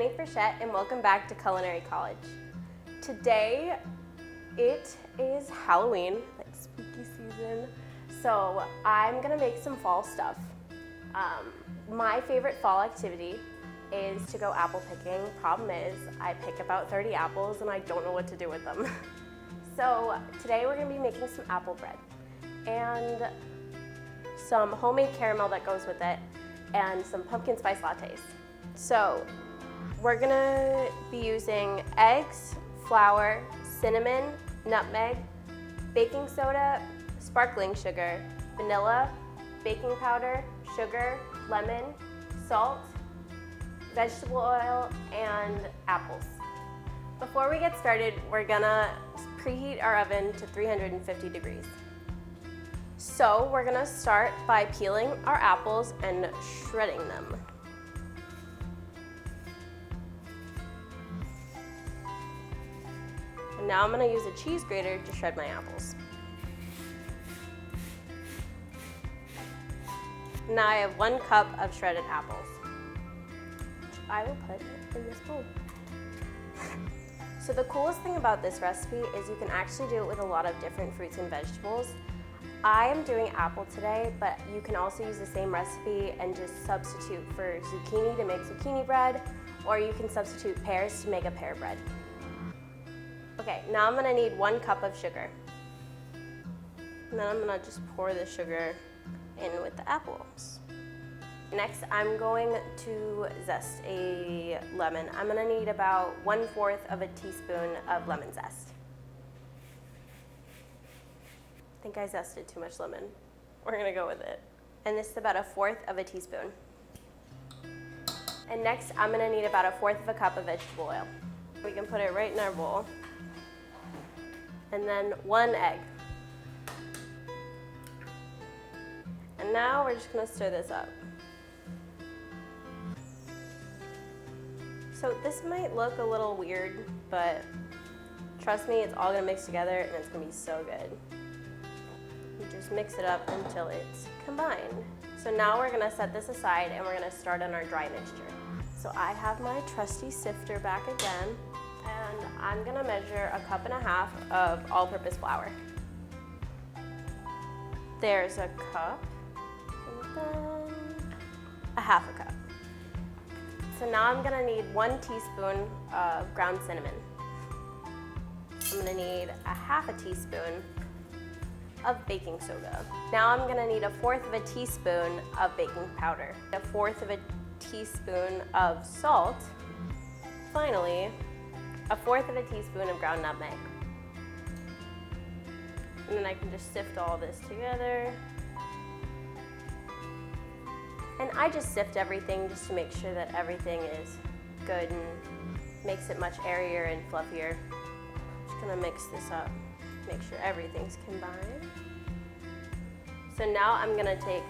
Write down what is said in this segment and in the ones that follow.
Jenny Frechette, and welcome back to Culinary College. Today, it is Halloween, like spooky season, so I'm gonna make some fall stuff. My favorite fall activity is to go apple picking. Problem is, I pick about 30 apples and I don't know what to do with them. So today we're gonna be making some apple bread and some homemade caramel that goes with it and some pumpkin spice lattes. So we're gonna be using eggs, flour, cinnamon, nutmeg, baking soda, sparkling sugar, vanilla, baking powder, sugar, lemon, salt, vegetable oil, and apples. Before we get started, we're gonna preheat our oven to 350 degrees. So we're gonna start by peeling our apples and shredding them. And now I'm gonna use a cheese grater to shred my apples. Now I have 1 cup of shredded apples, which I will put in this bowl. So the coolest thing about this recipe is you can actually do it with a lot of different fruits and vegetables. I am doing apple today, but you can also use the same recipe and just substitute for zucchini to make zucchini bread, or you can substitute pears to make a pear bread. Okay, now I'm gonna need 1 cup of sugar. And then I'm gonna just pour the sugar in with the apples. Next, I'm going to zest a lemon. I'm gonna need about 1/4 of a teaspoon of lemon zest. I think I zested too much lemon. We're gonna go with it. And this is about 1/4 of a teaspoon. And next, I'm gonna need about 1/4 of a cup of vegetable oil. We can put it right in our bowl. And then 1 egg. And now we're just gonna stir this up. So this might look a little weird, but trust me, it's all gonna mix together and it's gonna be so good. You just mix it up until it's combined. So now we're gonna set this aside and we're gonna start on our dry mixture. So I have my trusty sifter back again, and I'm gonna measure 1.5 cups of all-purpose flour. There's a cup, and then 1/2 cup. So now I'm gonna need 1 teaspoon of ground cinnamon. I'm gonna need 1/2 teaspoon of baking soda. Now I'm gonna need 1/4 of a teaspoon of baking powder, 1/4 of a teaspoon of salt, finally 1/4 of a teaspoon of ground nutmeg. And then I can just sift all this together. And I just sift everything just to make sure that everything is good and makes it much airier and fluffier. Just gonna mix this up, make sure everything's combined. So now I'm gonna take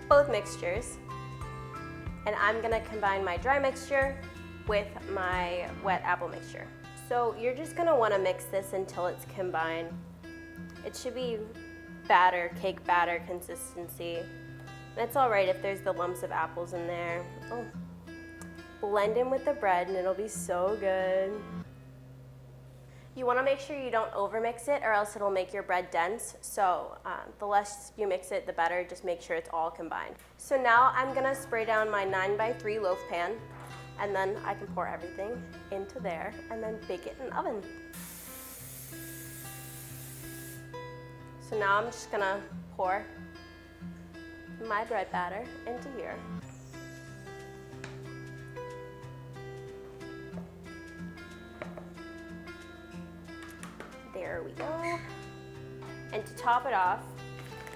both mixtures and I'm gonna combine my dry mixture with my wet apple mixture. So you're just gonna wanna mix this until it's combined. It should be batter, cake batter consistency. And it's all right if there's the lumps of apples in there. Oh. Blend in with the bread and it'll be so good. You wanna make sure you don't overmix it or else it'll make your bread dense. So the less you mix it, the better. Just make sure it's all combined. So now I'm gonna spray down my 9x3 loaf pan, and then I can pour everything into there and then bake it in the oven. So now I'm just gonna pour my bread batter into here. There we go. And to top it off,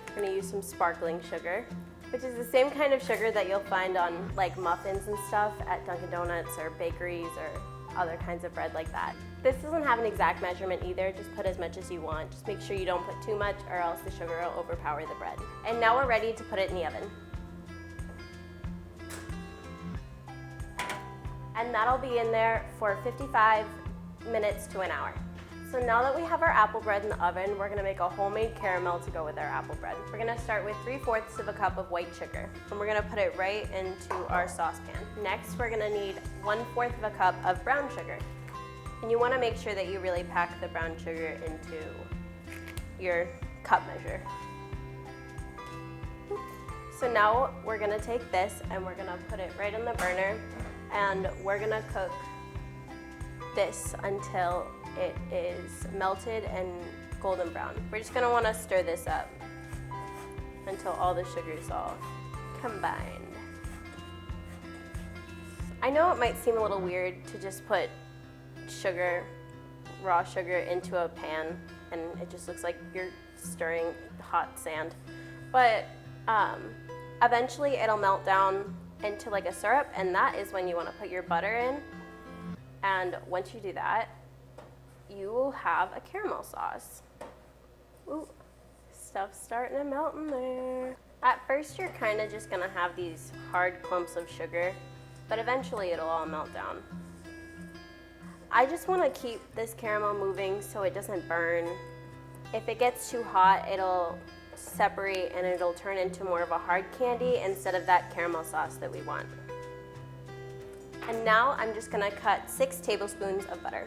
we're gonna use some sparkling sugar, which is the same kind of sugar that you'll find on like muffins and stuff at Dunkin' Donuts or bakeries or other kinds of bread like that. This doesn't have an exact measurement either, just put as much as you want. Just make sure you don't put too much or else the sugar will overpower the bread. And now we're ready to put it in the oven. And that'll be in there for 55 minutes to an hour. So now that we have our apple bread in the oven, we're gonna make a homemade caramel to go with our apple bread. We're gonna start with 3/4 of a cup of white sugar, and we're gonna put it right into our saucepan. Next, we're gonna need 1/4 of a cup of brown sugar. And you wanna make sure that you really pack the brown sugar into your cup measure. So now we're gonna take this and we're gonna put it right on the burner, and we're gonna cook this until it is melted and golden brown. We're just gonna wanna stir this up until all the sugar's all combined. I know it might seem a little weird to just put sugar, raw sugar, into a pan and it just looks like you're stirring hot sand, but eventually it'll melt down into like a syrup, and that is when you wanna put your butter in. And once you do that, you will have a caramel sauce. Ooh, stuff's starting to melt in there. At first, you're kind of just gonna have these hard clumps of sugar, but eventually it'll all melt down. I just wanna keep this caramel moving so it doesn't burn. If it gets too hot, it'll separate and it'll turn into more of a hard candy instead of that caramel sauce that we want. And now I'm just gonna cut 6 tablespoons of butter.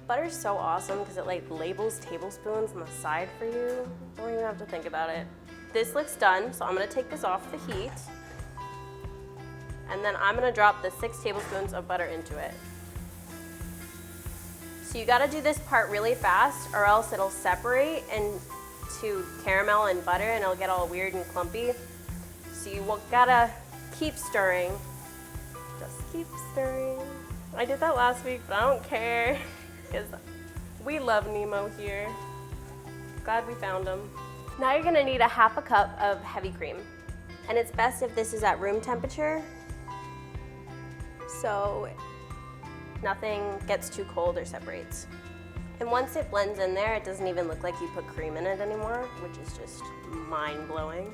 Butter's so awesome because it like labels tablespoons on the side for you. Don't even have to think about it. This looks done, so I'm gonna take this off the heat. And then I'm gonna drop the 6 tablespoons of butter into it. So you gotta do this part really fast or else it'll separate into caramel and butter and it'll get all weird and clumpy. So you gotta keep stirring. Just keep stirring. I did that last week, but I don't care. Because we love Nemo here. Glad we found him. Now you're gonna need a 1/2 cup of heavy cream. And it's best if this is at room temperature, so nothing gets too cold or separates. And once it blends in there, it doesn't even look like you put cream in it anymore, which is just mind-blowing.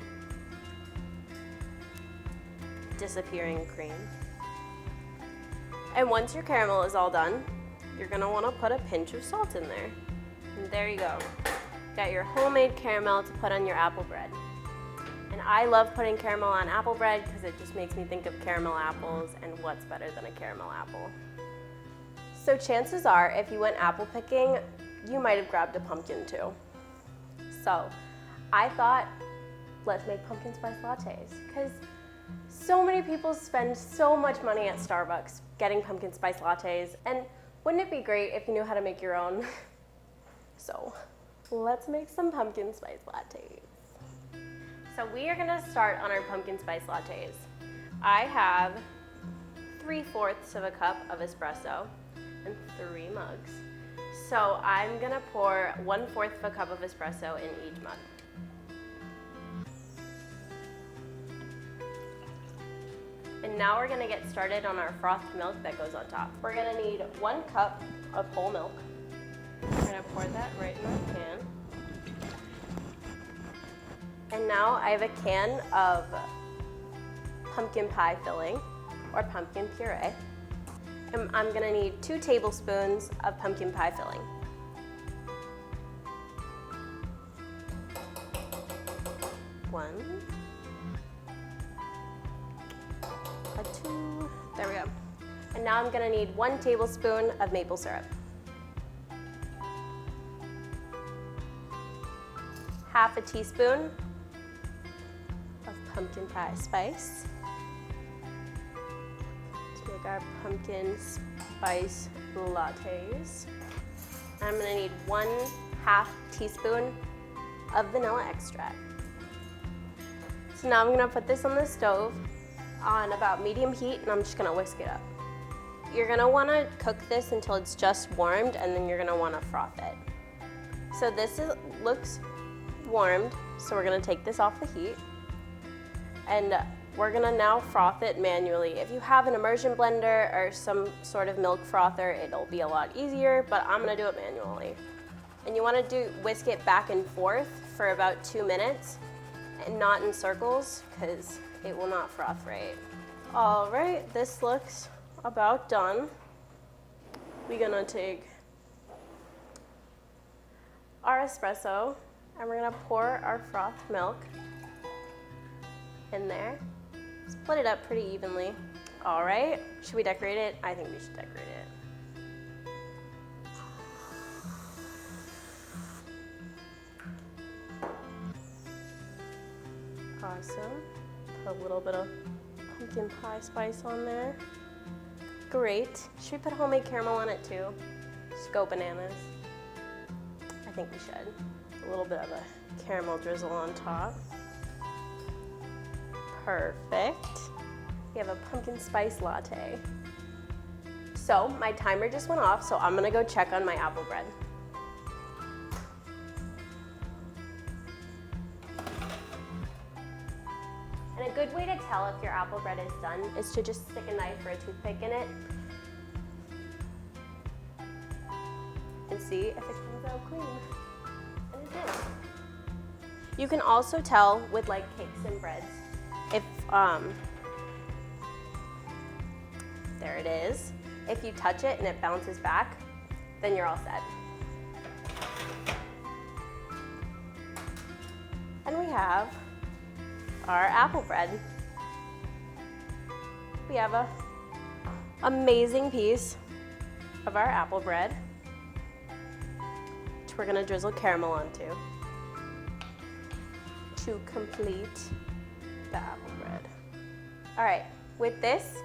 Disappearing cream. And once your caramel is all done, you're gonna wanna put a pinch of salt in there. And there you go. Got your homemade caramel to put on your apple bread. And I love putting caramel on apple bread because it just makes me think of caramel apples, and what's better than a caramel apple? So chances are, if you went apple picking, you might have grabbed a pumpkin too. So I thought, let's make pumpkin spice lattes, because so many people spend so much money at Starbucks getting pumpkin spice lattes, and wouldn't it be great if you knew how to make your own? So let's make some pumpkin spice lattes. So we are gonna start on our pumpkin spice lattes. I have 3/4 of a cup of espresso and 3 mugs. So I'm gonna pour 1/4 of a cup of espresso in each mug. And now we're gonna get started on our frothed milk that goes on top. We're gonna need 1 cup of whole milk. We're gonna pour that right in our can. And now I have a can of pumpkin pie filling, or pumpkin puree. And I'm gonna need 2 tablespoons of pumpkin pie filling. One. A 2, there we go. And now I'm gonna need 1 tablespoon of maple syrup. Half a teaspoon of pumpkin pie spice to make our pumpkin spice lattes. I'm gonna need 1/2 teaspoon of vanilla extract. So now I'm gonna put this on the stove on about medium heat, and I'm just gonna whisk it up. You're gonna wanna cook this until it's just warmed, and then you're gonna wanna froth it. So this looks warmed, so we're gonna take this off the heat, and we're gonna now froth it manually. If you have an immersion blender or some sort of milk frother, it'll be a lot easier, but I'm gonna do it manually. And you wanna whisk it back and forth for about 2 minutes, and not in circles, because it will not froth right. All right, this looks about done. We're gonna take our espresso and we're gonna pour our frothed milk in there. Split it up pretty evenly. All right, should we decorate it? I think we should decorate it. Awesome. Put a little bit of pumpkin pie spice on there. Great. Should we put homemade caramel on it too? Just go bananas. I think we should. A little bit of a caramel drizzle on top. Perfect. We have a pumpkin spice latte. So my timer just went off, so I'm gonna go check on my apple bread. And a good way to tell if your apple bread is done is to just stick a knife or a toothpick in it and see if it comes out clean. And it did. You can also tell with like cakes and breads if, there it is. If you touch it and it bounces back, then you're all set. And we have our apple bread. We have a amazing piece of our apple bread, which we're gonna drizzle caramel onto to complete the apple bread. All right, with this,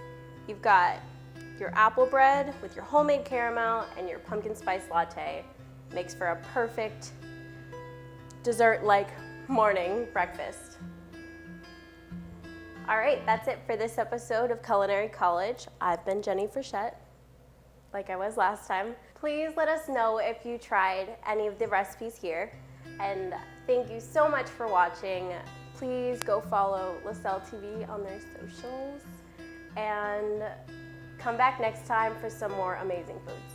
you've got your apple bread with your homemade caramel and your pumpkin spice latte. Makes for a perfect dessert-like morning breakfast. All right, that's it for this episode of Culinary College. I've been Jenny Frechette, like I was last time. Please let us know if you tried any of the recipes here. And thank you so much for watching. Please go follow LaSalle TV on their socials and come back next time for some more amazing foods.